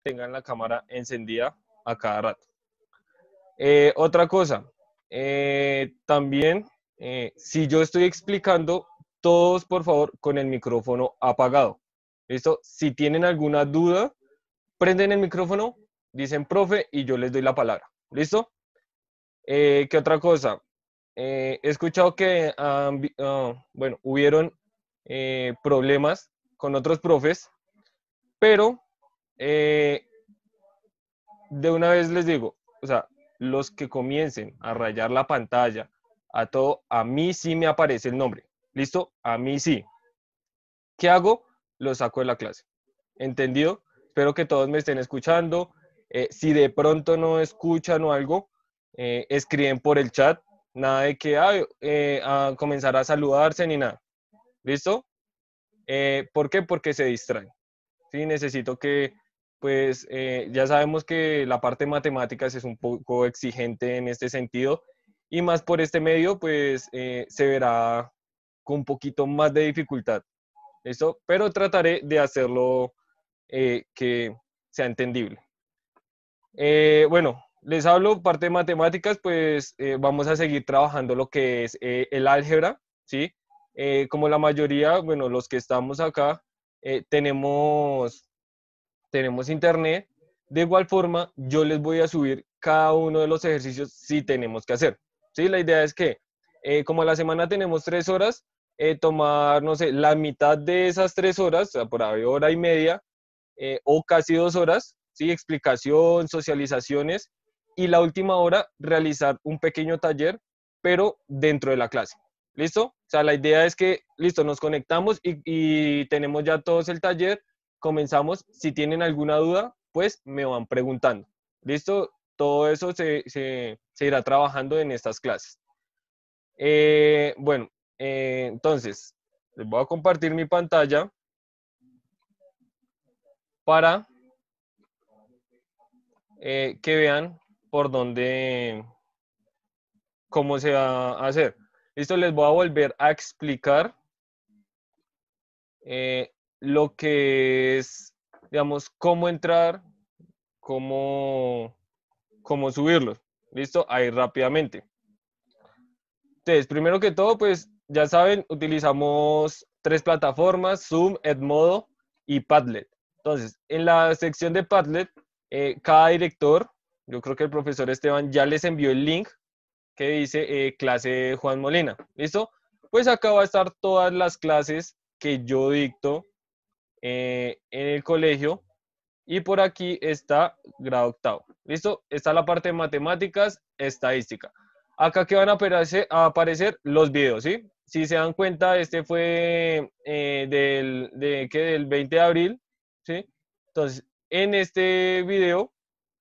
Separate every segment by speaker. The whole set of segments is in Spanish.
Speaker 1: tengan la cámara encendida a cada rato. Otra cosa, también, si yo estoy explicando, todos por favor con el micrófono apagado. ¿Listo? Si tienen alguna duda, prenden el micrófono, dicen profe y yo les doy la palabra. ¿Listo? ¿Qué otra cosa? He escuchado que bueno, hubieron problemas con otros profes, pero de una vez les digo, o sea, los que comiencen a rayar la pantalla, a todo, a mí sí me aparece el nombre. ¿Listo? A mí sí. ¿Qué hago? Lo saco de la clase. ¿Entendido? Espero que todos me estén escuchando. Si de pronto no escuchan o algo, escriben por el chat. Nada de que a comenzar a saludarse ni nada. ¿Listo? ¿Por qué? Porque se distraen. ¿Sí? Necesito que, pues, ya sabemos que la parte de matemáticas es un poco exigente en este sentido y más por este medio, pues, se verá con un poquito más de dificultad. ¿Listo? Pero trataré de hacerlo que sea entendible. Bueno, les hablo parte de matemáticas, pues vamos a seguir trabajando lo que es el álgebra, ¿sí? Como la mayoría, bueno, los que estamos acá, tenemos internet. De igual forma, yo les voy a subir cada uno de los ejercicios si tenemos que hacer, ¿sí? La idea es que, como a la semana tenemos 3 horas, tomar, no sé, la mitad de esas 3 horas, o sea, por ahí hora y media, o casi 2 horas, ¿sí? Explicación, socializaciones, y la última hora realizar un pequeño taller, pero dentro de la clase. ¿Listo? O sea, la idea es que, listo, nos conectamos y tenemos ya todos el taller, comenzamos. Si tienen alguna duda, pues me van preguntando. ¿Listo? Todo eso se irá trabajando en estas clases. Bueno, entonces, les voy a compartir mi pantalla para que vean por dónde, cómo se va a hacer. Listo, les voy a volver a explicar lo que es, digamos, cómo entrar, cómo subirlos. Listo, ahí rápidamente. Entonces, primero que todo, pues ya saben, utilizamos 3 plataformas: Zoom, Edmodo y Padlet. Entonces, en la sección de Padlet, cada director, yo creo que el profesor Esteban ya les envió el link que dice clase Juan Molina. ¿Listo? Pues acá va a estar todas las clases que yo dicto en el colegio. Y por aquí está grado octavo. ¿Listo? Está la parte de matemáticas, estadística. Acá que van a aparecer los videos, ¿sí? Si se dan cuenta, este fue del 20 de abril, ¿sí? Entonces, en este video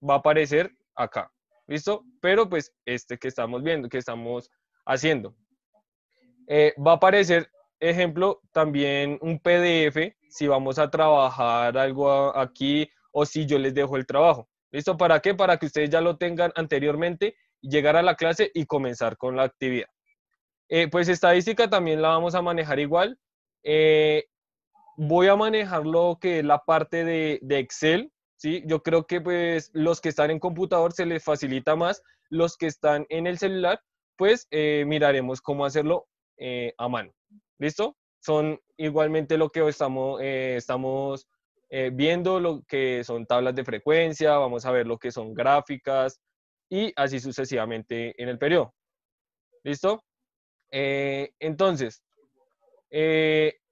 Speaker 1: va a aparecer acá, ¿listo? Pero pues este que estamos viendo, que estamos haciendo. Va a aparecer, ejemplo, también un PDF si vamos a trabajar algo aquí o si yo les dejo el trabajo. ¿Listo? ¿Para qué? Para que ustedes ya lo tengan anteriormente, llegar a la clase y comenzar con la actividad. Pues estadística también la vamos a manejar igual. Eh, Voy a manejar lo que es la parte de Excel, ¿sí? Yo creo que pues los que están en computador se les facilita más, los que están en el celular, pues miraremos cómo hacerlo a mano. ¿Listo? Son igualmente lo que estamos viendo, lo que son tablas de frecuencia, vamos a ver lo que son gráficas y así sucesivamente en el periodo. ¿Listo? Entonces,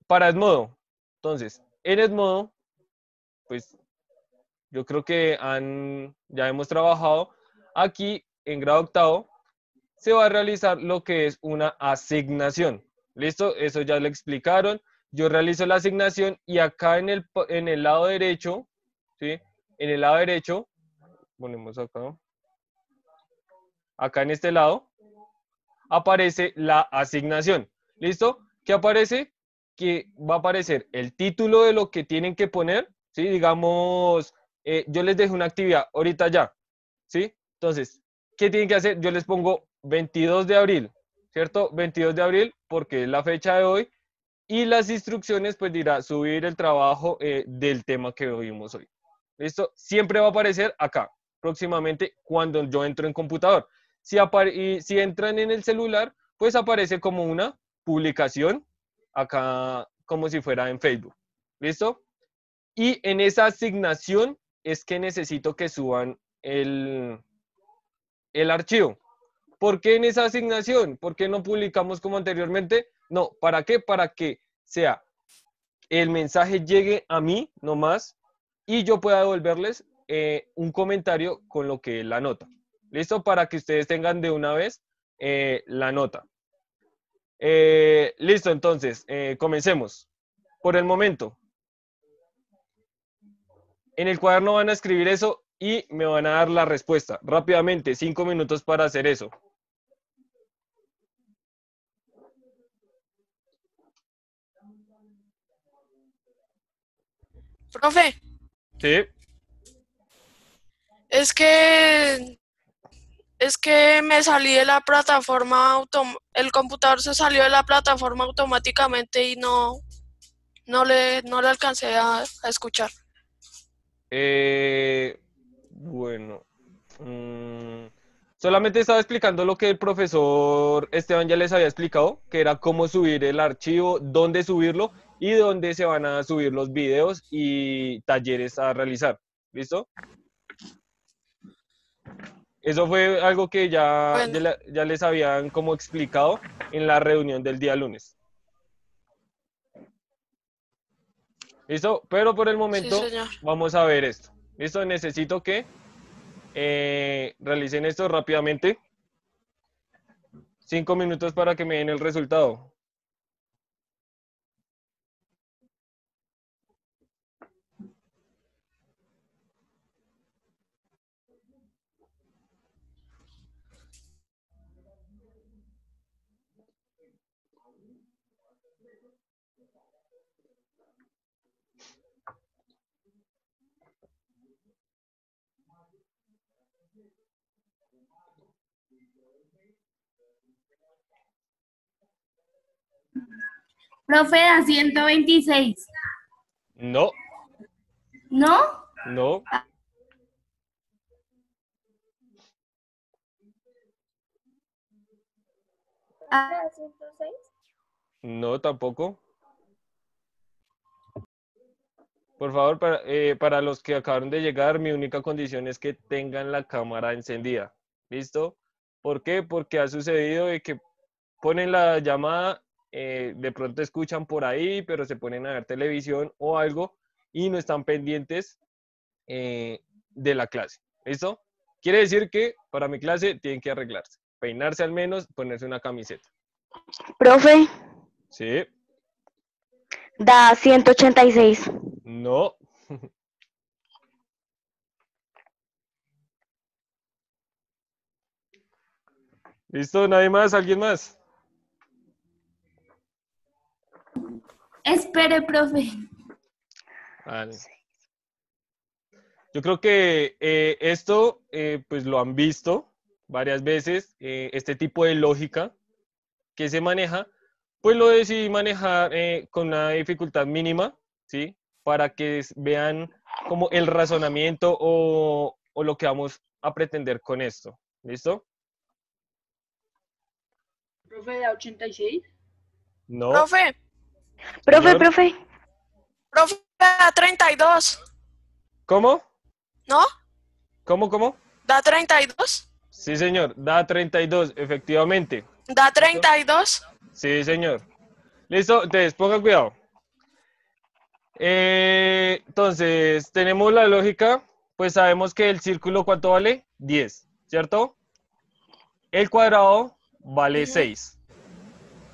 Speaker 1: para Edmodo. Entonces, en Edmodo, pues yo creo que ya hemos trabajado. Aquí en grado octavo se va a realizar lo que es una asignación. ¿Listo? Eso ya le explicaron. Yo realizo la asignación y acá en el lado derecho, ¿sí? En el lado derecho, ponemos acá en este lado, aparece la asignación. ¿Listo? ¿Qué aparece? Que va a aparecer el título de lo que tienen que poner, ¿sí? Digamos, yo les dejo una actividad ahorita ya, ¿sí? Entonces, ¿qué tienen que hacer? Yo les pongo 22 de abril, ¿cierto? 22 de abril porque es la fecha de hoy y las instrucciones pues dirá subir el trabajo del tema que vimos hoy. ¿Listo? Siempre va a aparecer acá, próximamente, cuando yo entro en computador. Y si entran en el celular, pues aparece como una publicación acá, como si fuera en Facebook. ¿Listo? Y en esa asignación es que necesito que suban el archivo. ¿Por qué en esa asignación? ¿Por qué no publicamos como anteriormente? No, ¿para qué? Para que sea el mensaje llegue a mí nomás y yo pueda devolverles un comentario con lo que es la nota. ¿Listo? Para que ustedes tengan de una vez la nota. Listo, entonces, comencemos. Por el momento, en el cuaderno van a escribir eso y me van a dar la respuesta. Rápidamente, 5 minutos para hacer eso.
Speaker 2: Profe,
Speaker 1: Sí.
Speaker 2: es que me salí de la plataforma, el computador se salió de la plataforma automáticamente y no le alcancé a escuchar.
Speaker 1: Bueno. Solamente estaba explicando lo que el profesor Esteban ya les había explicado, que era cómo subir el archivo, dónde subirlo y dónde se van a subir los videos y talleres a realizar. ¿Listo? Eso fue algo que
Speaker 2: Bueno,
Speaker 1: ya les habían como explicado en la reunión del día lunes. ¿Listo? Pero por el
Speaker 2: sí,
Speaker 1: momento
Speaker 2: señor.
Speaker 1: vamos a ver esto. ¿Listo? Necesito que realicen esto rápidamente. 5 minutos para que me den el resultado.
Speaker 3: Profe, da 126.
Speaker 1: No,
Speaker 3: ¿No?
Speaker 1: no,
Speaker 3: ¿Da 106?
Speaker 1: no tampoco. Por favor, para los que acabaron de llegar, mi única condición es que tengan la cámara encendida. ¿Listo? ¿Por qué? Porque ha sucedido de que ponen la llamada, de pronto escuchan por ahí, pero se ponen a ver televisión o algo y no están pendientes de la clase. ¿Listo? Quiere decir que para mi clase tienen que arreglarse, peinarse al menos, ponerse una camiseta.
Speaker 4: Profe,
Speaker 1: Sí,
Speaker 4: da 186.
Speaker 1: no. ¿Listo? ¿Nadie más? ¿Alguien más?
Speaker 3: Espere, profe.
Speaker 1: Vale. Yo creo que esto pues lo han visto varias veces, este tipo de lógica que se maneja, pues lo decidí manejar con una dificultad mínima, ¿sí? Para que vean como el razonamiento o lo que vamos a pretender con esto. ¿Listo?
Speaker 5: Profe, da 86.
Speaker 1: No,
Speaker 2: Profe,
Speaker 4: Profe,
Speaker 1: señor.
Speaker 4: profe,
Speaker 2: da 32,
Speaker 1: ¿Cómo?
Speaker 2: ¿no?
Speaker 1: ¿Cómo?
Speaker 2: Da 32,
Speaker 1: Sí, señor. Da 32, efectivamente.
Speaker 2: da 32.
Speaker 1: Sí, señor. Listo, entonces pongan cuidado. Entonces, tenemos la lógica, pues sabemos que el círculo, ¿cuánto vale? 10, ¿cierto? El cuadrado vale 6.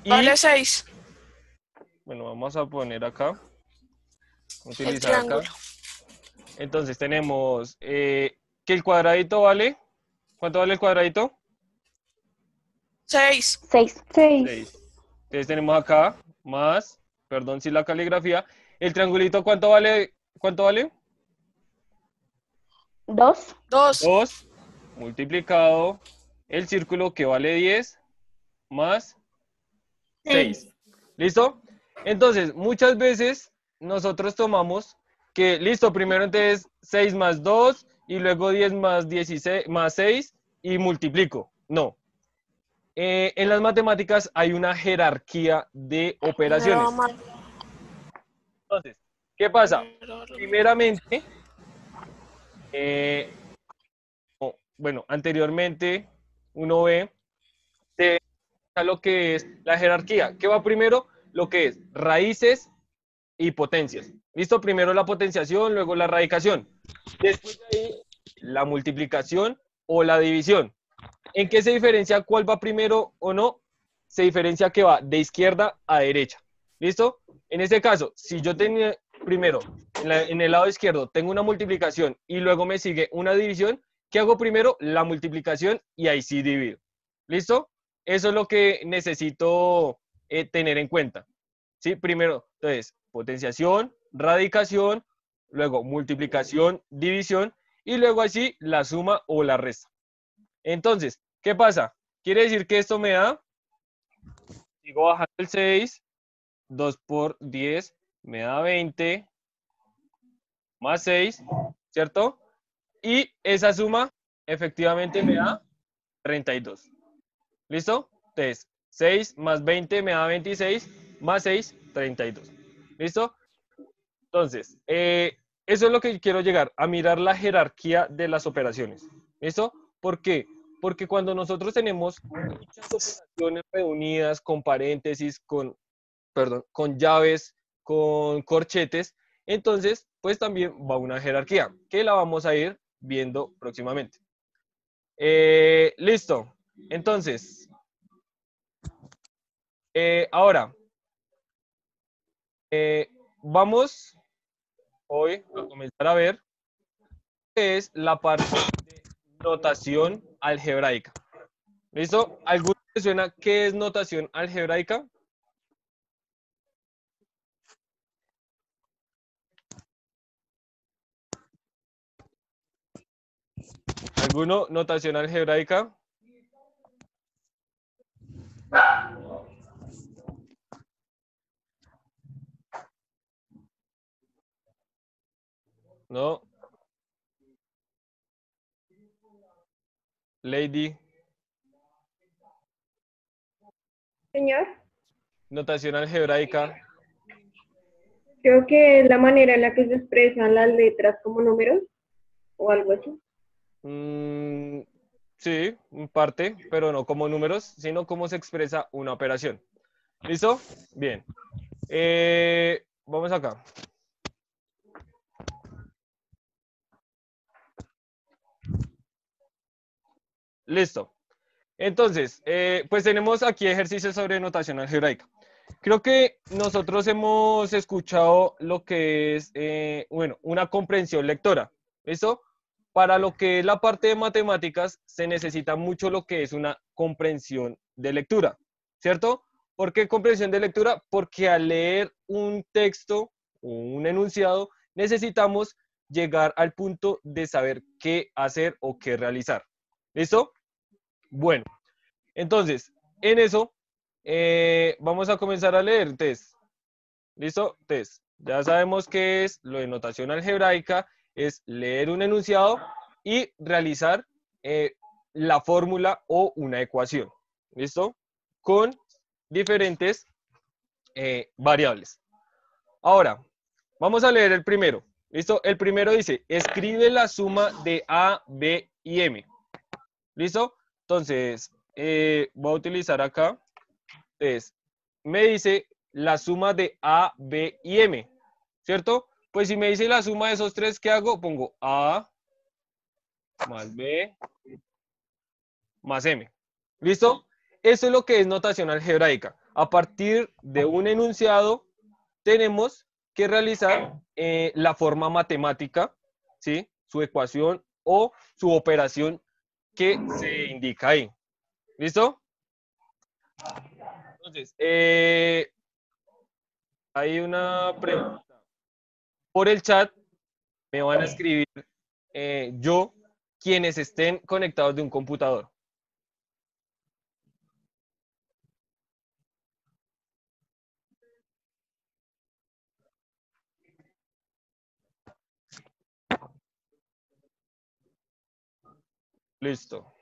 Speaker 2: Vale
Speaker 1: Y,
Speaker 2: 6,
Speaker 1: bueno, vamos a poner acá,
Speaker 2: el
Speaker 1: utilizar acá.
Speaker 2: triángulo.
Speaker 1: Entonces, tenemos que el cuadradito vale, ¿cuánto vale el cuadradito?
Speaker 2: 6,
Speaker 4: 6.
Speaker 1: 6. Entonces, tenemos acá, más, perdón si la caligrafía. El triangulito, ¿cuánto vale? ¿Cuánto vale?
Speaker 4: 2.
Speaker 2: 2,
Speaker 1: 2 multiplicado el círculo que vale 10 más 6.
Speaker 3: 6.
Speaker 1: ¿Listo? Entonces, muchas veces nosotros tomamos porque, listo, primero entonces 6 más 2 y luego 10 más 16 más 6 y multiplico. No. En las matemáticas hay una jerarquía de
Speaker 2: Primero
Speaker 1: operaciones.
Speaker 2: vamos
Speaker 1: Entonces, ¿qué pasa?
Speaker 2: primero lo
Speaker 1: Primeramente, eh, bueno, anteriormente uno ve a lo que es la jerarquía. ¿Qué va primero? Lo que es raíces y potencias. ¿Listo? Primero la potenciación, luego la radicación. Después de ahí, la multiplicación o la división. ¿En qué se diferencia cuál va primero o no? Se diferencia que va de izquierda a derecha. ¿Listo? En este caso, si yo tenía primero, en el lado izquierdo, tengo una multiplicación y luego me sigue una división, ¿qué hago primero? La multiplicación y ahí sí divido. ¿Listo? Eso es lo que necesito tener en cuenta. ¿Sí? Primero, entonces, potenciación, radicación, luego multiplicación, división y luego así la suma o la resta. Entonces, ¿qué pasa? Quiere decir que esto me da, sigo bajando el 6, 2 por 10 me da 20, más 6, ¿cierto? Y esa suma efectivamente me da 32. ¿Listo? Entonces, 6 más 20 me da 26, más 6, 32. ¿Listo? Entonces, eso es lo que quiero llegar, a mirar la jerarquía de las operaciones. ¿Listo? ¿Por qué? Porque cuando nosotros tenemos muchas operaciones reunidas con paréntesis, perdón, con llaves, con corchetes, entonces, pues también va una jerarquía, que la vamos a ir viendo próximamente. Listo. Entonces, ahora, vamos hoy a comenzar a ver qué es la parte de notación algebraica. ¿Listo? ¿Alguno le suena qué es notación algebraica? ¿Alguno? Notación algebraica. No. Lady.
Speaker 6: Señor,
Speaker 1: Notación algebraica.
Speaker 6: creo que es la manera en la que se expresan las letras como números o algo así.
Speaker 1: Mm, sí, en parte, pero no como números, sino cómo se expresa una operación. ¿Listo? Bien. Vamos acá. Listo. Entonces, pues tenemos aquí ejercicios sobre notación algebraica. Creo que nosotros hemos escuchado lo que es, bueno, una comprensión lectora. ¿Listo? Para lo que es la parte de matemáticas, se necesita mucho lo que es una comprensión de lectura, ¿cierto? ¿Por qué comprensión de lectura? Porque al leer un texto o un enunciado, necesitamos llegar al punto de saber qué hacer o qué realizar. ¿Listo? Bueno, entonces, en eso, vamos a comenzar a leer test. ¿Listo? Test. Ya sabemos qué es lo de notación algebraica, es leer un enunciado y realizar la fórmula o una ecuación. ¿Listo? Con diferentes variables. Ahora, vamos a leer el primero. ¿Listo? El primero dice, escribe la suma de A, B y M. ¿Listo? Entonces, voy a utilizar acá. Entonces, me dice la suma de A, B y M, ¿cierto? Pues si me dice la suma de esos tres, ¿qué hago? Pongo A más B más M. ¿Listo? Eso es lo que es notación algebraica. A partir de un enunciado, tenemos que realizar la forma matemática, ¿sí? Su ecuación o su operación que se indica ahí. ¿Listo? Entonces, hay una pregunta. Por el chat me van a escribir yo quienes estén conectados de un computador. Listo.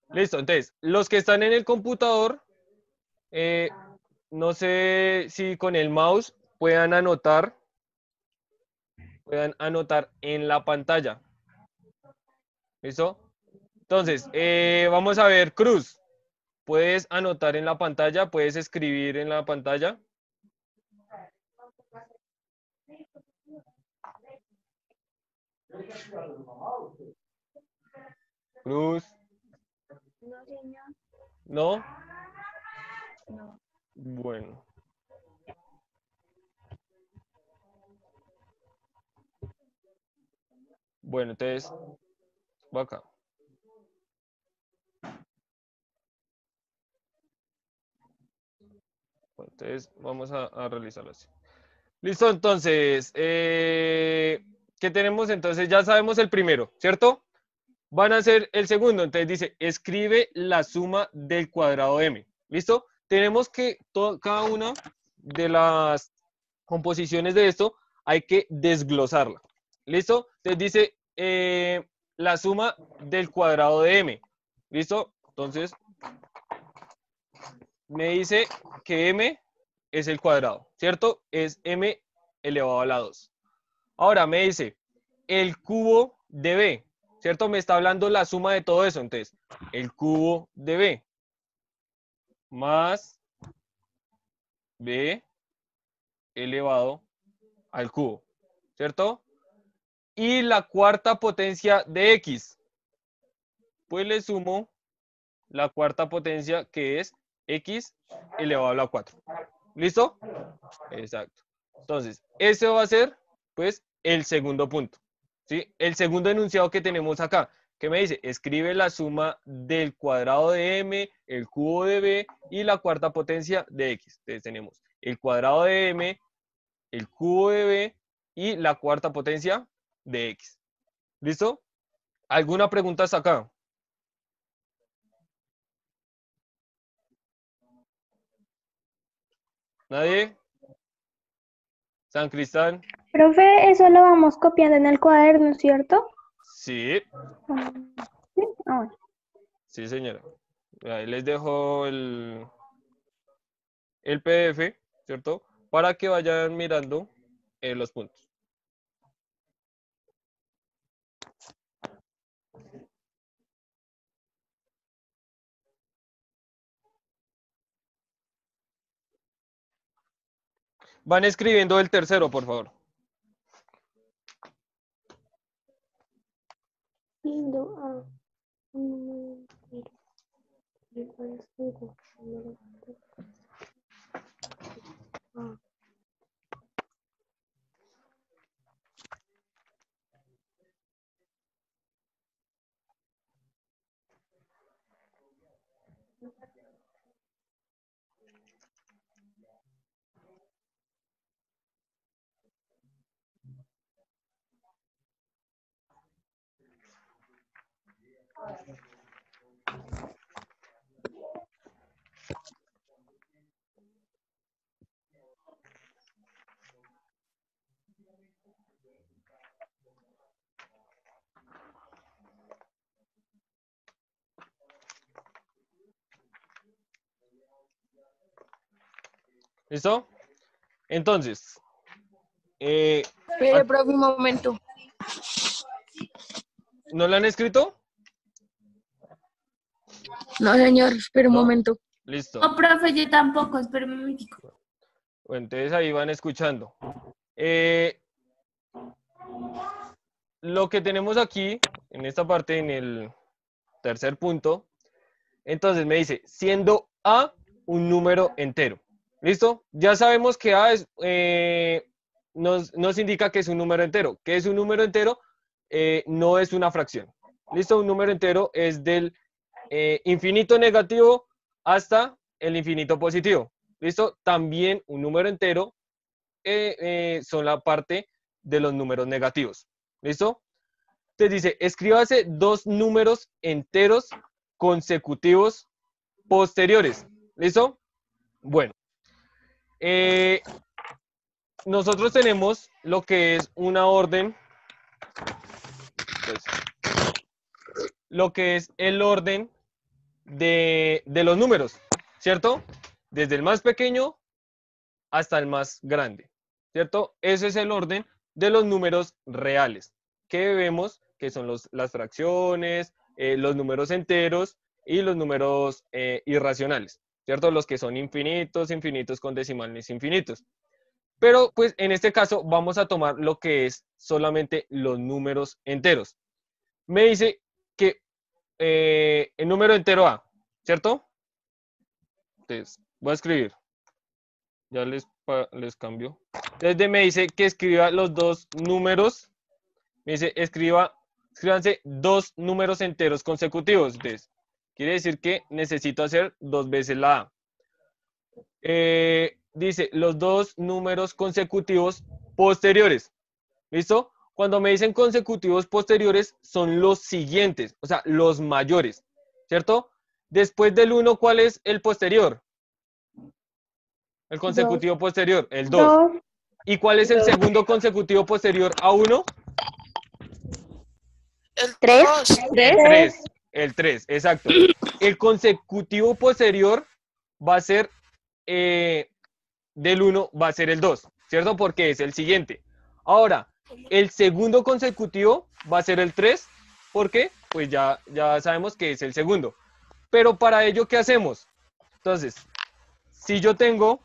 Speaker 1: Listo, entonces, los que están en el computador, no sé si con el mouse puedan anotar en la pantalla. ¿Listo? Entonces, vamos a ver, Cruz, ¿puedes anotar en la pantalla? ¿Puedes escribir en la pantalla? Cruz.
Speaker 3: No, señor.
Speaker 1: ¿No?
Speaker 3: No.
Speaker 1: Bueno. Bueno, entonces, va acá. Bueno, entonces, vamos a realizarlo así. Listo, entonces, ¿qué tenemos? Entonces, ya sabemos el primero, ¿cierto? Van a hacer el segundo, entonces dice, escribe la suma del cuadrado de m. ¿Listo? Tenemos que cada una de las composiciones de esto hay que desglosarla. ¿Listo? Entonces dice la suma del cuadrado de m. ¿Listo? Entonces, me dice que m es el cuadrado, ¿cierto? Es m elevado a la 2. Ahora me dice el cubo de b, ¿cierto? Me está hablando la suma de todo eso. Entonces, el cubo de b más b elevado al cubo, ¿cierto? Y la cuarta potencia de x, pues le sumo la cuarta potencia que es x elevado a la 4. ¿Listo? Exacto. Entonces, ese va a ser, pues, el segundo punto. ¿Sí? El segundo enunciado que tenemos acá, que me dice, escribe la suma del cuadrado de m, el cubo de b y la cuarta potencia de x. Entonces tenemos el cuadrado de m, el cubo de b y la cuarta potencia de x. ¿Listo? ¿Alguna pregunta hasta acá? ¿Nadie? ¿San Cristán?
Speaker 3: Profe, eso lo vamos copiando en el cuaderno, ¿cierto?
Speaker 1: Sí,
Speaker 3: ¿Sí? Ah, bueno.
Speaker 1: sí, señora. Ahí les dejo el PDF, ¿cierto? Para que vayan mirando los puntos. Van escribiendo el tercero, por favor. ¿Listo? Entonces,
Speaker 2: Espere, profe, un momento.
Speaker 1: ¿no lo han escrito?
Speaker 2: No, señor, espere un
Speaker 1: No.
Speaker 2: momento.
Speaker 1: Listo.
Speaker 3: No, profe, yo tampoco, espérame un momentico.
Speaker 1: Bueno, entonces ahí van escuchando. Lo que tenemos aquí, en esta parte, en el tercer punto, entonces me dice, siendo A un número entero. ¿Listo? Ya sabemos que A es, nos indica que es un número entero. ¿Qué es un número entero? No es una fracción. ¿Listo? Un número entero es del infinito negativo hasta el infinito positivo. ¿Listo? También un número entero son la parte de los números negativos. ¿Listo? Entonces dice, escríbase dos números enteros consecutivos posteriores. ¿Listo? Bueno. Nosotros tenemos lo que es una orden, pues, lo que es el orden de los números, ¿cierto? Desde el más pequeño hasta el más grande, ¿cierto? Ese es el orden de los números reales, que vemos que son las fracciones, los números enteros y los números irracionales, ¿cierto? Los que son infinitos, infinitos con decimales infinitos. Pero pues en este caso vamos a tomar lo que es solamente los números enteros. Me dice que el número entero A, ¿cierto? Entonces, voy a escribir. Ya les cambio. Entonces me dice que escriba los dos números. Me dice, escríbanse dos números enteros consecutivos. Entonces, quiere decir que necesito hacer 2 veces la A. Dice, los dos números consecutivos posteriores. ¿Listo? Cuando me dicen consecutivos posteriores, son los siguientes, o sea, los mayores, ¿cierto? Después del 1, ¿cuál es el posterior? El consecutivo posterior, el 2. ¿Y cuál es el segundo consecutivo posterior a 1?
Speaker 2: El
Speaker 4: 3.
Speaker 2: 2.
Speaker 1: El 3, exacto. El consecutivo posterior va a ser, del 1 va a ser el 2, ¿cierto? Porque es el siguiente. Ahora, el segundo consecutivo va a ser el 3, porque pues ya sabemos que es el segundo. Pero para ello, ¿qué hacemos? Entonces, si yo tengo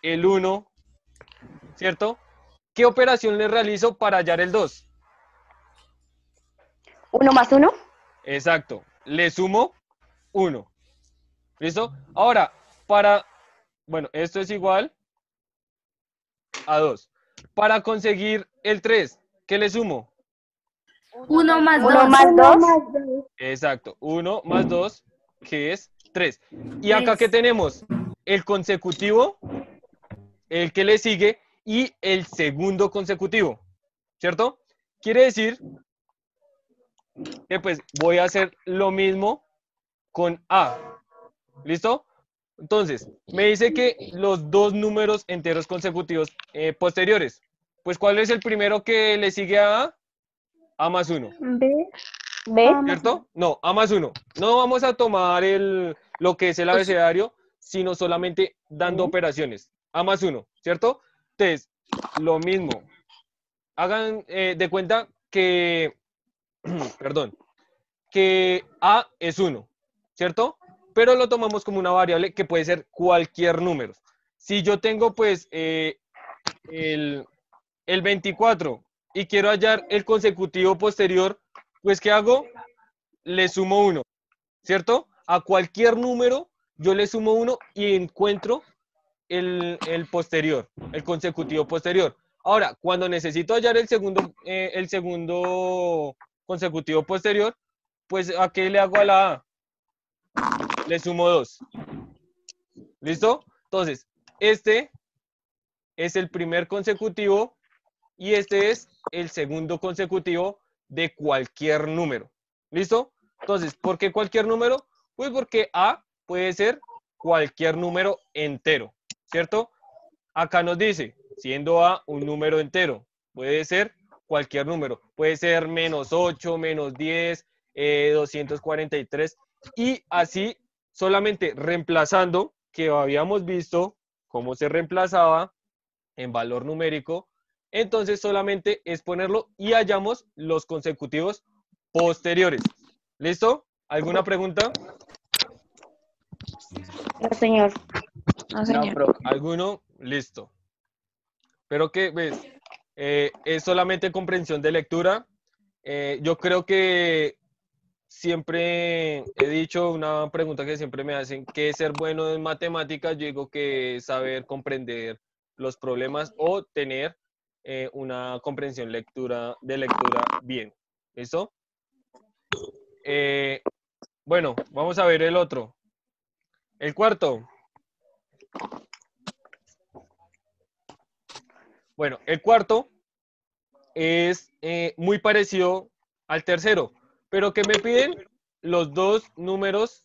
Speaker 1: el 1, ¿cierto? ¿Qué operación le realizo para hallar el 2?
Speaker 4: 1 más 1.
Speaker 1: Exacto, le sumo 1. ¿Listo? Ahora, bueno, esto es igual a 2. Para conseguir el 3, ¿qué le sumo?
Speaker 5: 1 más 2.
Speaker 4: 1 más 2.
Speaker 1: Exacto, 1 más 2, que es 3. Y acá, ¿qué tenemos? El consecutivo, el que le sigue, y el segundo consecutivo, ¿cierto? Quiere decir que pues voy a hacer lo mismo con A. ¿Listo? Entonces, me dice que los dos números enteros consecutivos posteriores. Pues, ¿cuál es el primero que le sigue a A? A más 1.
Speaker 3: B.
Speaker 4: B.
Speaker 1: ¿Cierto? No, A más 1. No vamos a tomar lo que es el abecedario, sino solamente dando operaciones. A más 1, ¿cierto? Entonces, lo mismo. Hagan de cuenta que, perdón, que A es 1, ¿cierto? Pero lo tomamos como una variable que puede ser cualquier número. Si yo tengo, pues, el 24 y quiero hallar el consecutivo posterior, pues, ¿qué hago? Le sumo 1, ¿cierto? A cualquier número yo le sumo 1 y encuentro el posterior, el consecutivo posterior. Ahora, cuando necesito hallar el segundo consecutivo posterior, pues, ¿a qué le hago a la A? Le sumo 2. ¿Listo? Entonces, este es el primer consecutivo y este es el segundo consecutivo de cualquier número. ¿Listo? Entonces, ¿por qué cualquier número? Pues porque A puede ser cualquier número entero, ¿cierto? Acá nos dice, siendo A un número entero, puede ser cualquier número. Puede ser menos 8, menos 10, 243 y así solamente reemplazando, que habíamos visto cómo se reemplazaba en valor numérico, entonces solamente es ponerlo y hallamos los consecutivos posteriores. ¿Listo? ¿Alguna pregunta?
Speaker 4: No, señor.
Speaker 7: No, señor.
Speaker 1: ¿Alguno? Listo. Pero que, ves, es solamente comprensión de lectura. Yo creo que siempre he dicho una pregunta que siempre me hacen, ¿qué es ser bueno en matemáticas? Yo digo que es saber comprender los problemas o tener una comprensión de lectura bien. ¿Listo? Bueno, vamos a ver el otro. El cuarto. Bueno, el cuarto es muy parecido al tercero, pero que me piden los dos números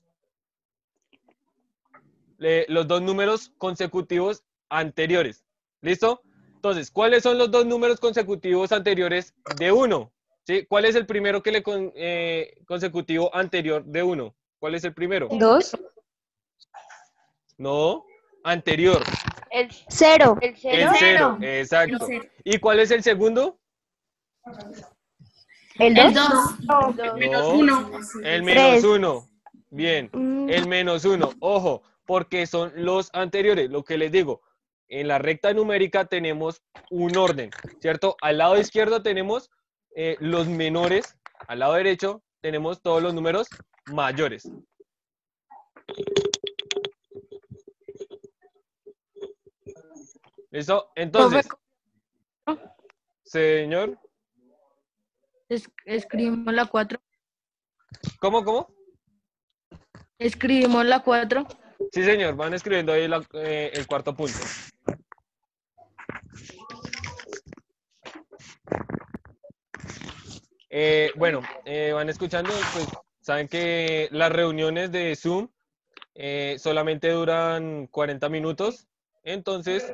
Speaker 1: consecutivos anteriores. ¿Listo? Entonces, ¿cuáles son los dos números consecutivos anteriores de 1? ¿Sí? ¿Cuál es el primero que consecutivo anterior de 1? ¿Cuál es el primero?
Speaker 4: 2.
Speaker 1: No, anterior.
Speaker 4: El 0.
Speaker 1: El 0, exacto. ¿Y cuál es el segundo?
Speaker 4: El
Speaker 5: El
Speaker 4: 2.
Speaker 5: 2.
Speaker 1: No, el menos 1. Bien, el menos 1. Ojo, porque son los anteriores. Lo que les digo, en la recta numérica tenemos un orden, ¿cierto? Al lado izquierdo tenemos los menores, al lado derecho tenemos todos los números mayores. ¿Listo? Entonces, señor.
Speaker 5: Escribimos la 4.
Speaker 1: ¿Cómo?
Speaker 5: Escribimos la 4.
Speaker 1: Sí, señor, van escribiendo ahí el cuarto punto. Bueno, van escuchando, pues saben que las reuniones de Zoom solamente duran 40 minutos, entonces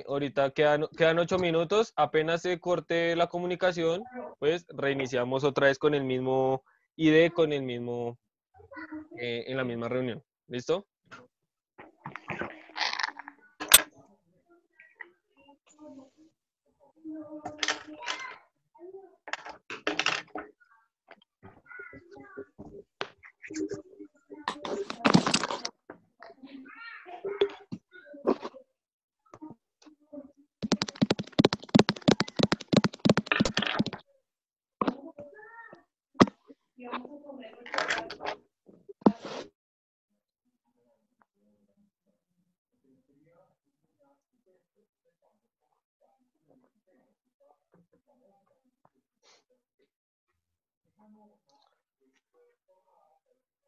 Speaker 1: ahorita quedan 8 minutos, apenas se corte la comunicación, pues reiniciamos otra vez con el mismo ID, con el mismo, en la misma reunión. ¿Listo?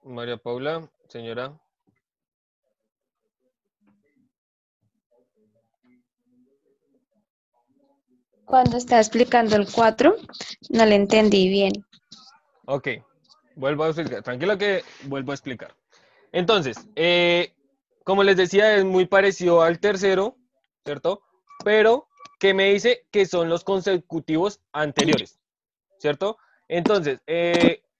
Speaker 1: María Paula, señora.
Speaker 7: Cuando está explicando el 4, no le entendí bien.
Speaker 1: Ok, vuelvo a explicar. Tranquilo que vuelvo a explicar. Entonces, como les decía, es muy parecido al tercero, ¿cierto? Pero que me dice que son los consecutivos anteriores, ¿cierto? Entonces,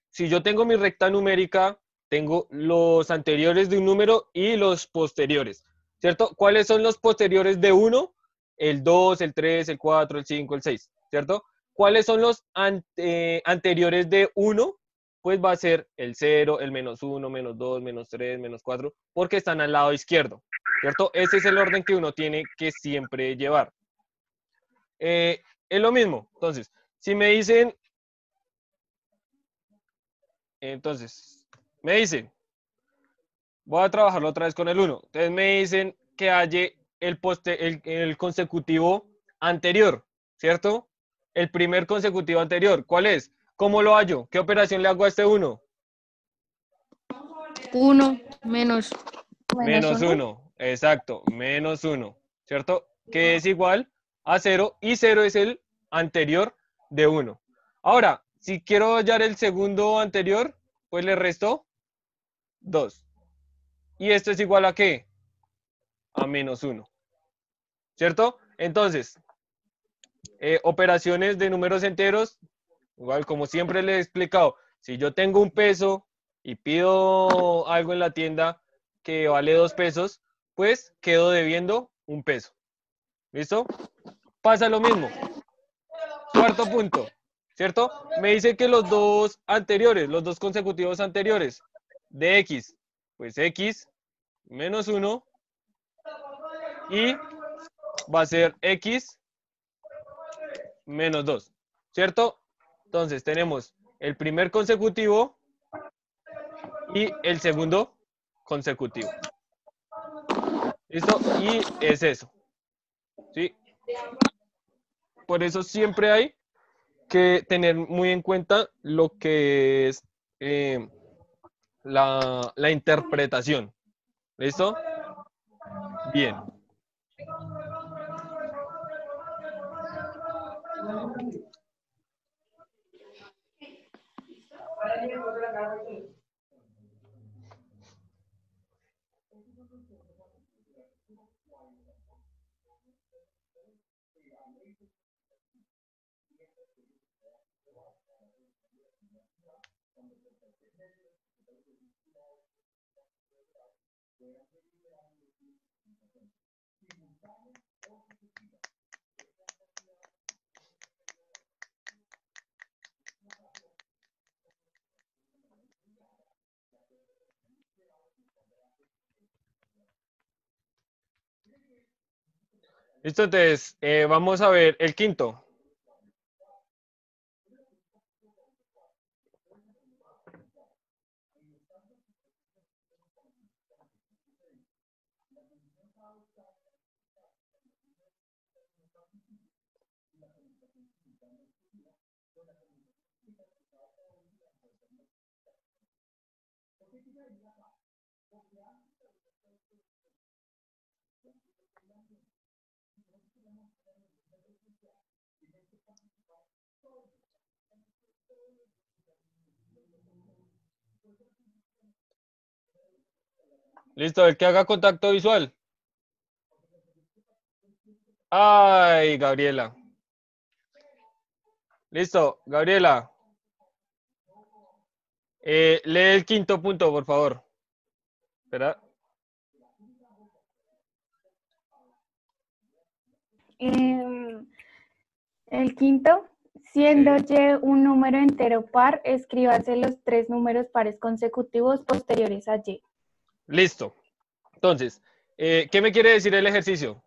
Speaker 1: si yo tengo mi recta numérica, tengo los anteriores de un número y los posteriores, ¿cierto? ¿Cuáles son los posteriores de 1? El 2, el 3, el 4, el 5, el 6, ¿cierto? ¿Cuáles son los anteriores de 1? Pues va a ser el 0, el menos 1, menos 2, menos 3, menos 4, porque están al lado izquierdo, ¿cierto? Ese es el orden que uno tiene que siempre llevar. Es lo mismo. Entonces, si me dicen, voy a trabajarlo otra vez con el 1. Entonces me dicen que halle el consecutivo anterior, ¿cierto? El primer consecutivo anterior. ¿Cuál es? ¿Cómo lo hallo? ¿Qué operación le hago a este 1?
Speaker 5: 1 menos.
Speaker 1: Menos 1, exacto, menos 1, ¿cierto? Que es igual a 0 y 0 es el anterior de 1. Ahora, si quiero hallar el segundo anterior, pues le resto 2. ¿Y esto es igual a qué? A menos 1, ¿cierto? Entonces, operaciones de números enteros, igual como siempre les he explicado, si yo tengo un peso y pido algo en la tienda que vale 2 pesos, pues quedo debiendo 1 peso. ¿Listo? Pasa lo mismo. Cuarto punto, ¿cierto? Me dice que los dos anteriores, los dos consecutivos anteriores de x, pues x menos 1 y va a ser x menos 2, ¿cierto? Entonces tenemos el primer consecutivo y el segundo consecutivo. ¿Listo? Y es eso. ¿Sí? Por eso siempre hay que tener muy en cuenta lo que es la interpretación. ¿Listo? Bien. Listo, entonces, vamos a ver el quinto. Listo, el que haga contacto visual. Ay, Gabriela. Listo, Gabriela. Lee el quinto punto, por favor. Espera.
Speaker 3: El quinto, siendo
Speaker 1: Sí.
Speaker 3: Y un número entero par, escríbase los tres números pares consecutivos posteriores a Y.
Speaker 1: Listo. Entonces, ¿qué me quiere decir el ejercicio?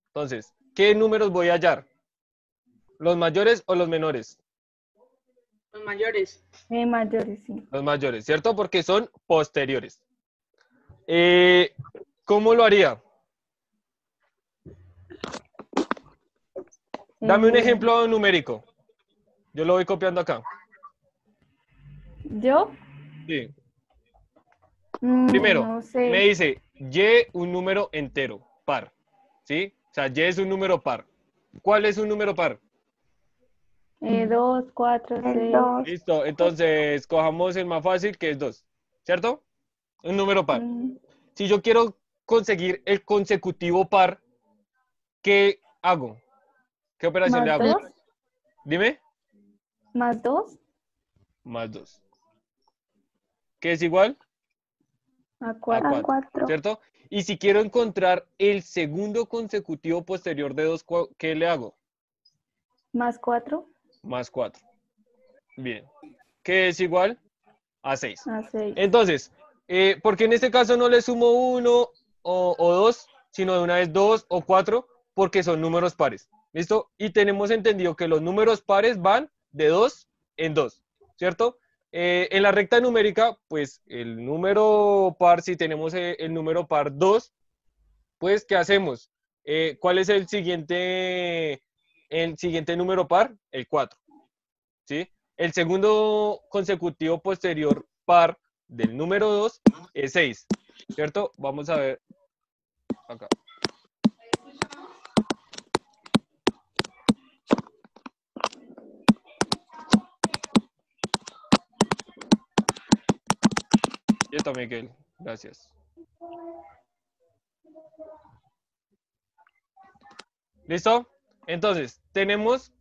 Speaker 1: Entonces, ¿qué números voy a hallar? ¿Los mayores o los menores?
Speaker 5: Los mayores.
Speaker 3: Mayores, sí.
Speaker 1: Los mayores, ¿cierto? Porque son posteriores. ¿Cómo lo haría? Dame un ejemplo numérico. Yo lo voy copiando acá.
Speaker 3: ¿Yo?
Speaker 1: Sí. Primero,
Speaker 3: No sé.
Speaker 1: me dice Y un número entero, par. ¿Sí? O sea, Y es un número par. ¿Cuál es un número par?
Speaker 3: 2, 4, 6.
Speaker 1: Listo, entonces cojamos el más fácil que es 2, ¿cierto? Un número par. Si yo quiero conseguir el consecutivo par, ¿qué hago? ¿Qué operación le
Speaker 3: ¿Más
Speaker 1: hago?
Speaker 3: 2?
Speaker 1: Dime.
Speaker 3: ¿Más 2?
Speaker 1: Más 2. ¿Qué es igual?
Speaker 3: A
Speaker 1: A
Speaker 3: 4.
Speaker 1: 4, ¿cierto? Y si quiero encontrar el segundo consecutivo posterior de 2, ¿qué le hago?
Speaker 3: ¿Más 4?
Speaker 1: Más 4. Bien. ¿Qué es igual? A 6.
Speaker 3: A 6.
Speaker 1: Entonces, ¿por qué en este caso no le sumo 1 o 2, sino de una vez 2 o 4? Porque son números pares. ¿Listo? Y tenemos entendido que los números pares van de 2 en 2, ¿cierto? En la recta numérica, pues el número par, si tenemos el número par 2, pues ¿qué hacemos? ¿Cuál es el siguiente número par? El 4, ¿sí? El segundo consecutivo posterior par del número 2 es 6, ¿cierto? Vamos a ver acá. Quieto, Miguel. Gracias. ¿Listo? Entonces, tenemos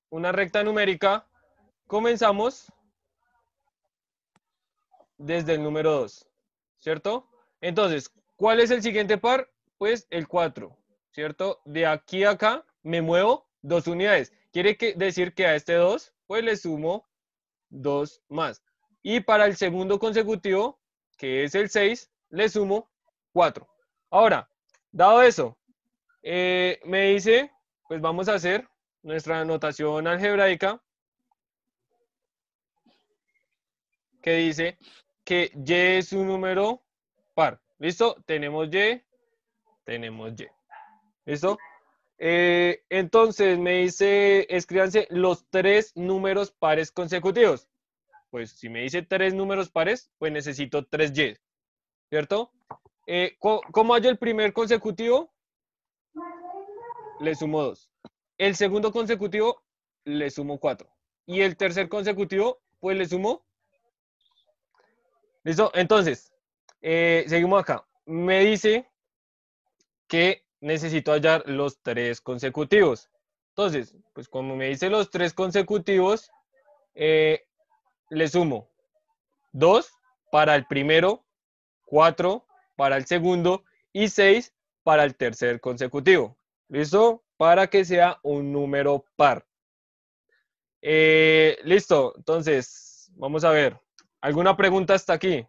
Speaker 1: una recta numérica. Comenzamos desde el número 2, ¿cierto? Entonces, ¿cuál es el siguiente par? Pues el 4, ¿cierto? De aquí a acá me muevo 2 unidades. Quiere decir que a este 2, pues le sumo 2 más. Y para el segundo consecutivo, que es el 6, le sumo 4. Ahora, dado eso, me dice, pues vamos a hacer nuestra notación algebraica que dice que Y es un número par. ¿Listo? Tenemos Y, tenemos Y. ¿Listo? Entonces me dice, escríbanse los tres números pares consecutivos. Pues si me dice tres números pares, pues necesito 3Y, ¿cierto? ¿Cómo hallo el primer consecutivo? Le sumo 2. El segundo consecutivo, le sumo 4. Y el tercer consecutivo, pues le sumo. ¿Listo? Entonces, seguimos acá. Me dice que necesito hallar los tres consecutivos. Entonces, pues como me dice los tres consecutivos, le sumo 2 para el primero, 4 para el segundo y 6 para el tercer consecutivo. ¿Listo? Para que sea un número par. Listo, entonces, vamos a ver. ¿Alguna pregunta hasta aquí?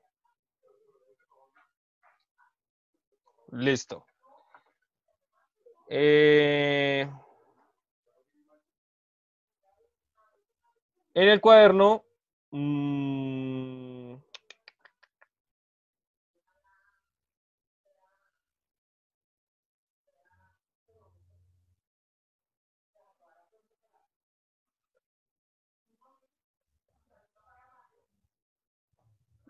Speaker 1: Listo. En el cuaderno,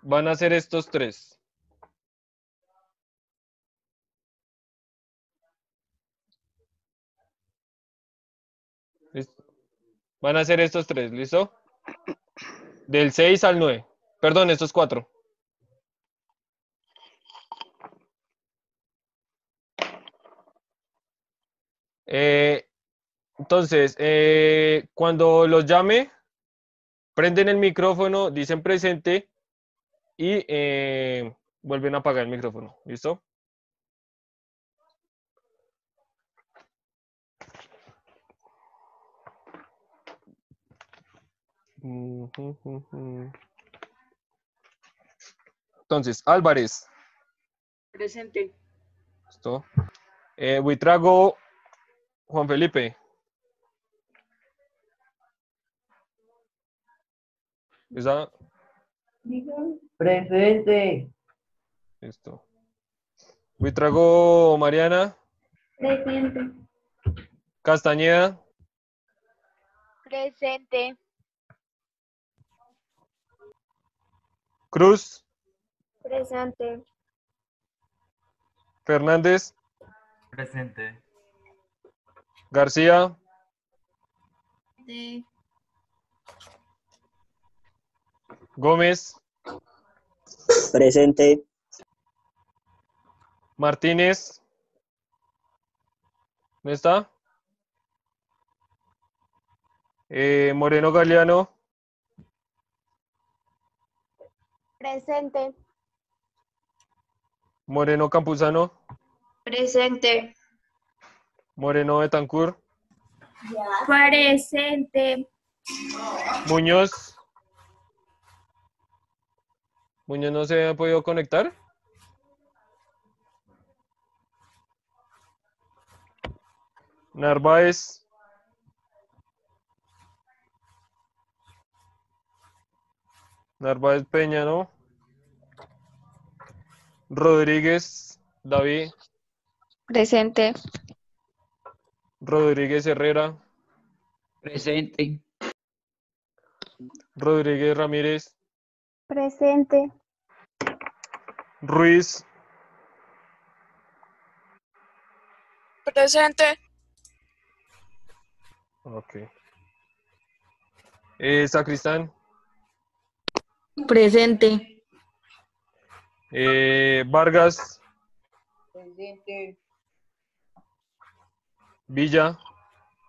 Speaker 1: van a ser estos tres. ¿Listo? Van a ser estos tres, ¿listo? Del 6 al 9. Perdón, estos 4. Entonces, cuando los llame, prenden el micrófono, dicen presente y vuelven a apagar el micrófono. ¿Listo? Entonces, Álvarez.
Speaker 5: Presente.
Speaker 1: ¿Listo? Buitrago, Juan Felipe. ¿Esa?
Speaker 8: Presente.
Speaker 1: Listo. Buitrago, Mariana.
Speaker 3: Presente.
Speaker 1: Castañeda.
Speaker 9: Presente.
Speaker 1: Cruz.
Speaker 9: Presente.
Speaker 1: Fernández.
Speaker 8: Presente.
Speaker 1: García. Gómez.
Speaker 10: Presente.
Speaker 1: Martínez. ¿Dónde está? Moreno Galeano.
Speaker 9: Presente.
Speaker 1: Moreno Campuzano.
Speaker 9: Presente.
Speaker 1: Moreno Betancourt.
Speaker 9: Presente.
Speaker 1: Muñoz. Muñoz no se ha podido conectar. Narváez. Narváez Peña, ¿no? Rodríguez David.
Speaker 7: Presente.
Speaker 1: Rodríguez Herrera.
Speaker 10: Presente.
Speaker 1: Rodríguez Ramírez.
Speaker 9: Presente.
Speaker 1: Ruiz.
Speaker 2: Presente.
Speaker 1: Ok. Sacristán.
Speaker 5: Presente.
Speaker 1: Vargas.
Speaker 5: Presente.
Speaker 1: Villa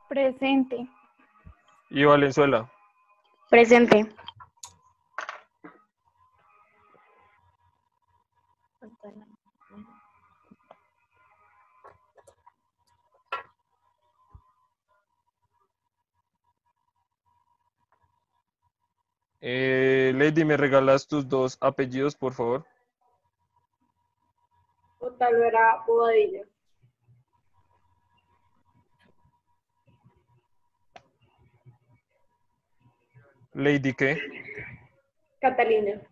Speaker 3: Presente.
Speaker 1: y Valenzuela.
Speaker 4: Presente.
Speaker 1: Lady, ¿me regalas tus dos apellidos, por favor?
Speaker 6: Otalo era Bobadilla.
Speaker 1: Lady, ¿qué?
Speaker 6: Catalina.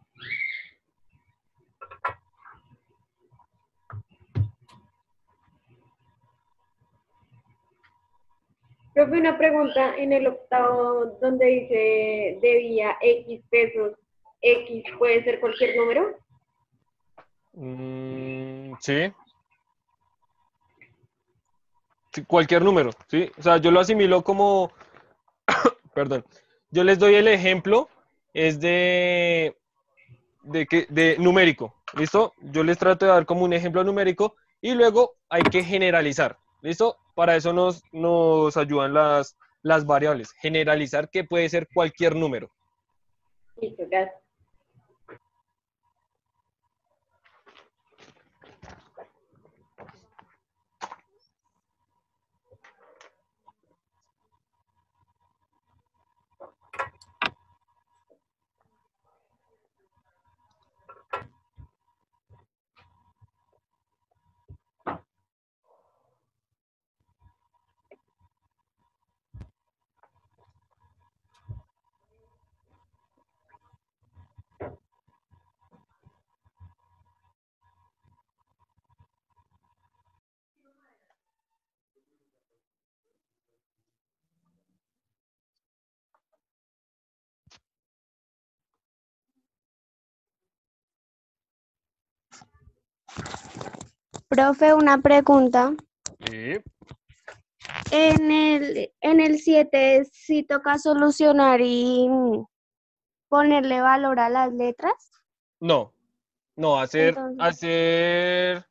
Speaker 6: Profe, una pregunta en el octavo donde dice debía X pesos. X puede ser cualquier número.
Speaker 1: Sí. Sí, cualquier número, ¿sí? O sea, yo lo asimilo como, perdón, yo les doy el ejemplo, es de numérico, ¿listo? Yo les trato de dar como un ejemplo numérico y luego hay que generalizar, ¿listo? Para eso nos ayudan las variables. Generalizar que puede ser cualquier número.
Speaker 6: Listo, gracias.
Speaker 9: Profe, una pregunta.
Speaker 1: Sí.
Speaker 9: En el 7 sí toca solucionar y ponerle valor a las letras.
Speaker 1: No, no,
Speaker 9: Entonces,
Speaker 1: hacer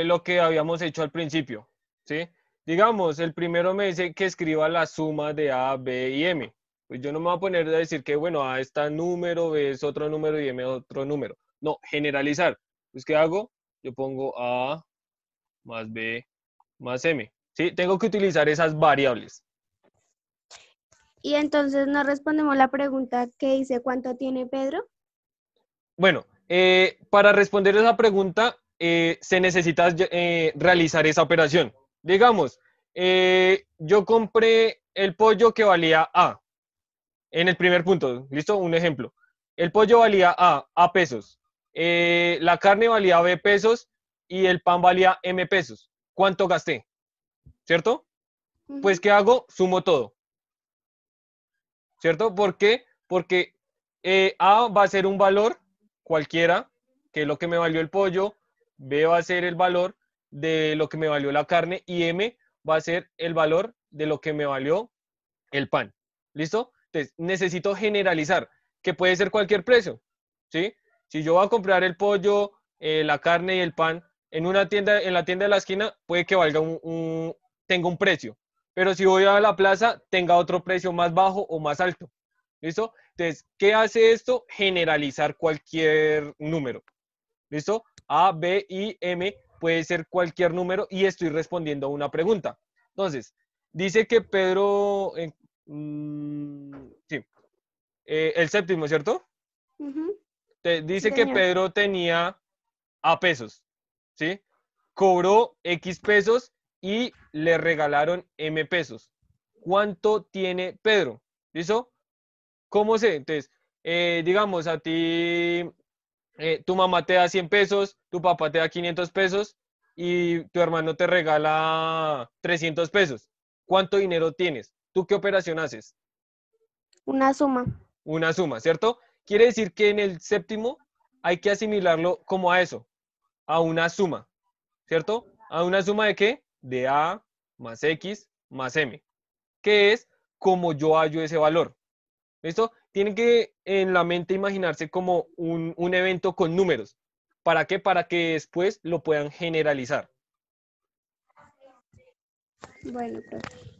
Speaker 1: lo que habíamos hecho al principio, ¿sí? Digamos, el primero me dice que escriba la suma de A, B y M. Pues yo no me voy a poner a decir que, bueno, A está número, B es otro número y M es otro número. No, generalizar. Pues, ¿qué hago? Yo pongo A más B más M. ¿Sí? Tengo que utilizar esas variables.
Speaker 9: y entonces nos respondemos la pregunta que dice ¿cuánto tiene Pedro?
Speaker 1: Bueno, para responder esa pregunta, se necesita realizar esa operación. Digamos, yo compré el pollo que valía A en el primer punto. ¿Listo? Un ejemplo. El pollo valía A pesos. La carne valía B pesos y el pan valía M pesos. ¿Cuánto gasté? ¿Cierto? Pues, ¿qué hago? Sumo todo. ¿Cierto? ¿Por qué? Porque A va a ser un valor cualquiera, que es lo que me valió el pollo, B va a ser el valor de lo que me valió la carne y M va a ser el valor de lo que me valió el pan. ¿Listo? Entonces, necesito generalizar, que puede ser cualquier precio, ¿sí? Si yo voy a comprar el pollo, la carne y el pan en una tienda, en la tienda de la esquina, puede que valga tenga un precio. Pero si voy a la plaza, tenga otro precio más bajo o más alto. ¿Listo? Entonces, ¿qué hace esto? Generalizar cualquier número. ¿Listo? A, B y M puede ser cualquier número y estoy respondiendo a una pregunta. Entonces, dice que Pedro, sí, el séptimo, ¿cierto? Dice que
Speaker 9: Señor.
Speaker 1: Pedro tenía A pesos, ¿sí? Cobró X pesos y le regalaron M pesos. ¿Cuánto tiene Pedro? ¿Listo? ¿Cómo sé? Entonces, digamos, a ti, tu mamá te da 100 pesos, tu papá te da 500 pesos y tu hermano te regala 300 pesos. ¿Cuánto dinero tienes? ¿Tú qué operación haces?
Speaker 9: Una suma.
Speaker 1: Una suma, ¿cierto? Quiere decir que en el séptimo hay que asimilarlo como a eso, a una suma, ¿cierto? ¿A una suma de qué? De A más X más M, que es como yo hallo ese valor. ¿Listo? Tienen que en la mente imaginarse como un evento con números. ¿Para qué? Para que después lo puedan generalizar.
Speaker 9: Bueno, profe.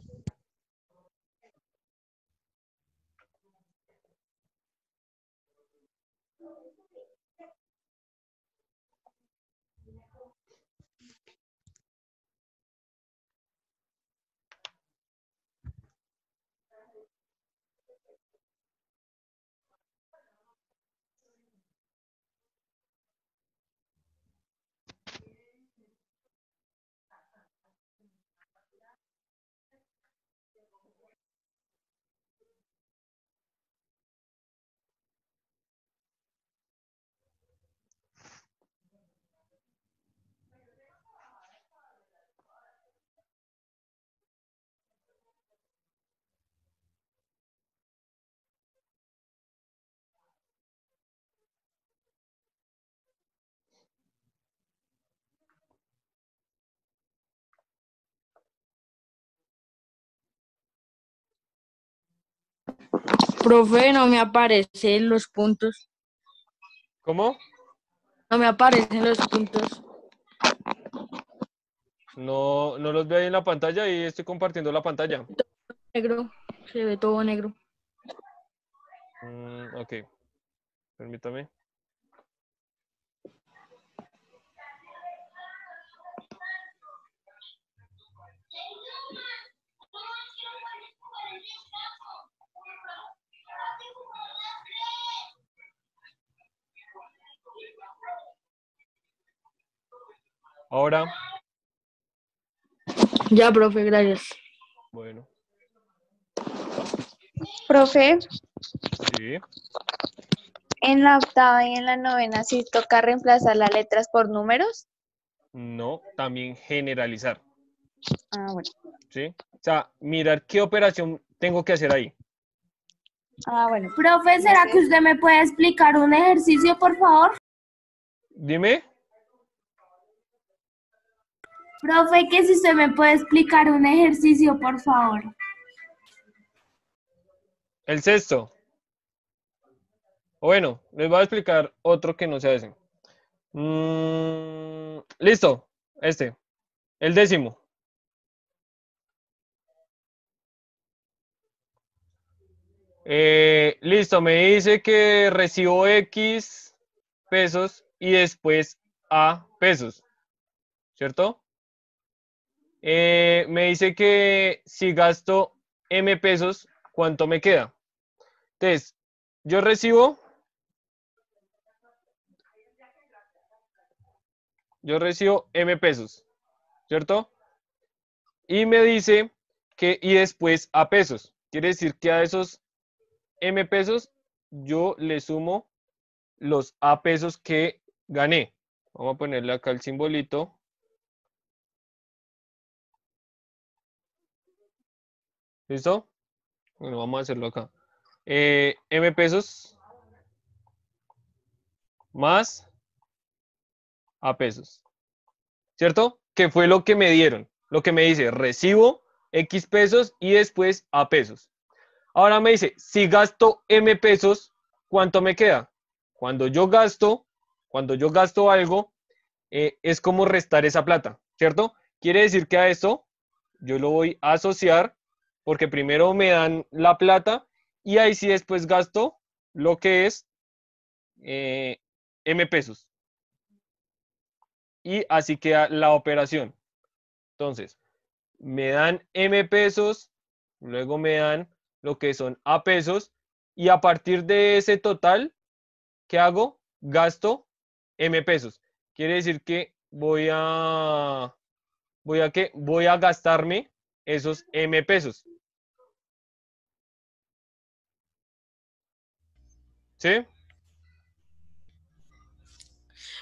Speaker 11: Profe, no me aparecen los puntos.
Speaker 1: ¿Cómo?
Speaker 11: No me aparecen los puntos.
Speaker 1: No, no los veo ahí en la pantalla y estoy compartiendo la pantalla.
Speaker 11: Negro, se ve todo negro.
Speaker 1: Ok, permítame. Ahora.
Speaker 11: Ya, profe, gracias.
Speaker 1: Bueno.
Speaker 7: Profe,
Speaker 1: Sí.
Speaker 7: en la octava y en la novena sí toca reemplazar las letras por números.
Speaker 1: No, también generalizar.
Speaker 7: Ah, bueno.
Speaker 1: ¿Sí? O sea, mirar qué operación tengo que hacer ahí.
Speaker 7: Ah, bueno.
Speaker 12: Profe, ¿será que usted me puede explicar un ejercicio, por favor?
Speaker 1: Dime.
Speaker 12: Profe, que si usted me puede explicar un ejercicio, por favor.
Speaker 1: El sexto. O bueno, les voy a explicar otro que no se hace. Listo, este. El décimo. Listo, me dice que recibo X pesos y después A pesos, ¿cierto? Me dice que si gasto M pesos, ¿cuánto me queda? Entonces, yo recibo M pesos, ¿cierto? Y me dice que y después A pesos. Quiere decir que a esos M pesos yo le sumo los A pesos que gané. Vamos a ponerle acá el simbolito. ¿Listo? Bueno, vamos a hacerlo acá. M pesos más A pesos. ¿Cierto? Que fue lo que me dieron. Lo que me dice, recibo X pesos y después A pesos. Ahora me dice, si gasto M pesos, ¿cuánto me queda? Cuando yo gasto algo, es como restar esa plata, ¿cierto? Quiere decir que a esto yo lo voy a asociar porque primero me dan la plata y ahí sí después gasto lo que es M pesos. Y así queda la operación. Entonces, me dan M pesos, luego me dan lo que son A pesos y a partir de ese total, ¿qué hago? Gasto M pesos. Quiere decir que voy a gastarme esos M pesos. ¿Sí?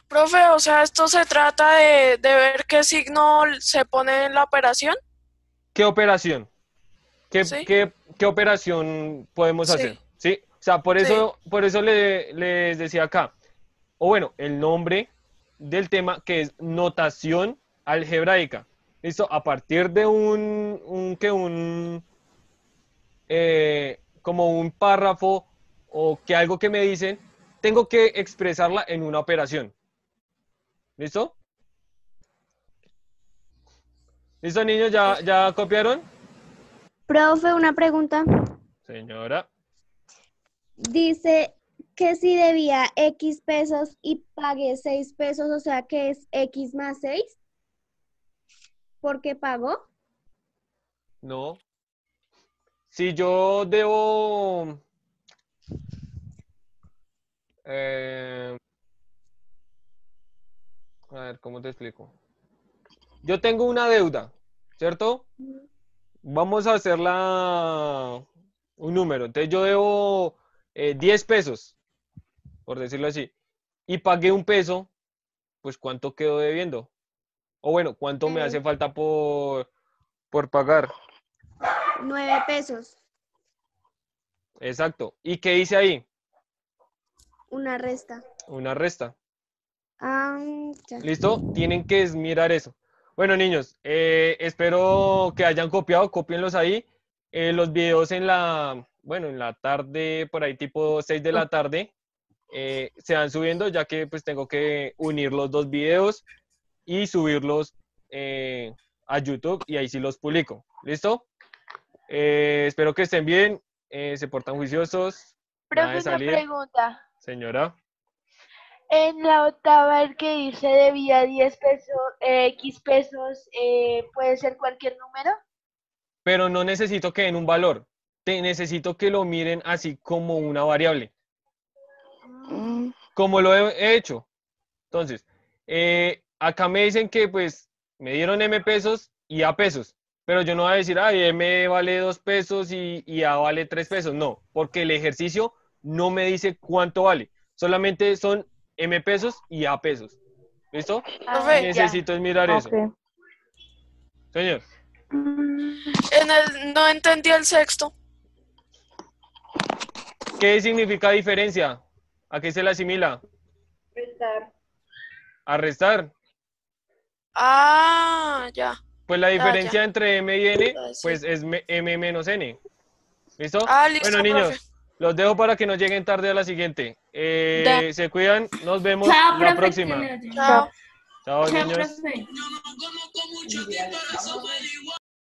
Speaker 2: Profe, o sea, esto se trata de ver qué signo se pone en la operación.
Speaker 1: ¿Qué operación?
Speaker 2: ¿Sí?
Speaker 1: ¿Qué operación podemos
Speaker 2: Sí.
Speaker 1: hacer? ¿Sí? O sea, por eso les decía acá. O bueno, el nombre del tema que es notación algebraica. ¿Listo? A partir de como un párrafo o que algo que me dicen, tengo que expresarla en una operación. ¿Listo? ¿Listo, niños? ¿Ya copiaron?
Speaker 9: Profe, una pregunta.
Speaker 1: Señora.
Speaker 9: Dice que si debía X pesos y pagué 6 pesos, o sea que es X más 6. ¿Por qué pagó?
Speaker 1: No. Si yo debo... a ver, ¿cómo te explico? Yo tengo una deuda, ¿cierto? Vamos a hacerla un número. Entonces yo debo 10 pesos, por decirlo así, y pagué 1 peso, pues ¿cuánto quedo debiendo? O bueno, ¿cuánto me hace falta por pagar?
Speaker 9: 9 pesos.
Speaker 1: Exacto. ¿Y qué dice ahí?
Speaker 9: Una resta.
Speaker 1: Una resta.
Speaker 9: Ah, ya.
Speaker 1: ¿Listo? Tienen que mirar eso. Bueno, niños, espero que hayan copiado, cópienlos ahí. Los videos en la tarde, por ahí tipo 6 de la tarde, se van subiendo, ya que pues tengo que unir los dos videos y subirlos a YouTube y ahí sí los publico. ¿Listo? Espero que estén bien, se portan juiciosos. Nada de
Speaker 7: Profe, una
Speaker 1: salir.
Speaker 7: pregunta.
Speaker 1: Señora.
Speaker 7: En la octava, el que dice debía 10 pesos, X pesos, ¿puede ser cualquier número?
Speaker 1: Pero no necesito que den un valor. Necesito que lo miren así como una variable. Como lo he hecho. Entonces, acá me dicen que pues me dieron M pesos y A pesos. Pero yo no voy a decir, ay, M vale 2 pesos y A vale 3 pesos. No, porque el ejercicio no me dice cuánto vale. Solamente son M pesos y A pesos. ¿Listo?
Speaker 2: Profe,
Speaker 1: Necesito mirar eso. Señor.
Speaker 2: no entendí el sexto.
Speaker 1: ¿Qué significa diferencia? ¿A qué se le asimila?
Speaker 6: Restar.
Speaker 1: A restar.
Speaker 2: Ah, ya.
Speaker 1: Pues la
Speaker 2: Ya,
Speaker 1: diferencia
Speaker 2: ya.
Speaker 1: entre M y N,
Speaker 2: Ya, sí.
Speaker 1: pues es M menos N. ¿Listo?
Speaker 2: Ah, listo,
Speaker 1: Bueno, niños,
Speaker 2: profe.
Speaker 1: los dejo para que no lleguen tarde a la siguiente. Se cuidan, nos vemos
Speaker 12: Chao,
Speaker 1: la
Speaker 12: profe,
Speaker 1: próxima.
Speaker 12: que le vaya bien.
Speaker 2: Chao.
Speaker 1: Chao,
Speaker 12: Chao,
Speaker 1: niños.
Speaker 12: profe.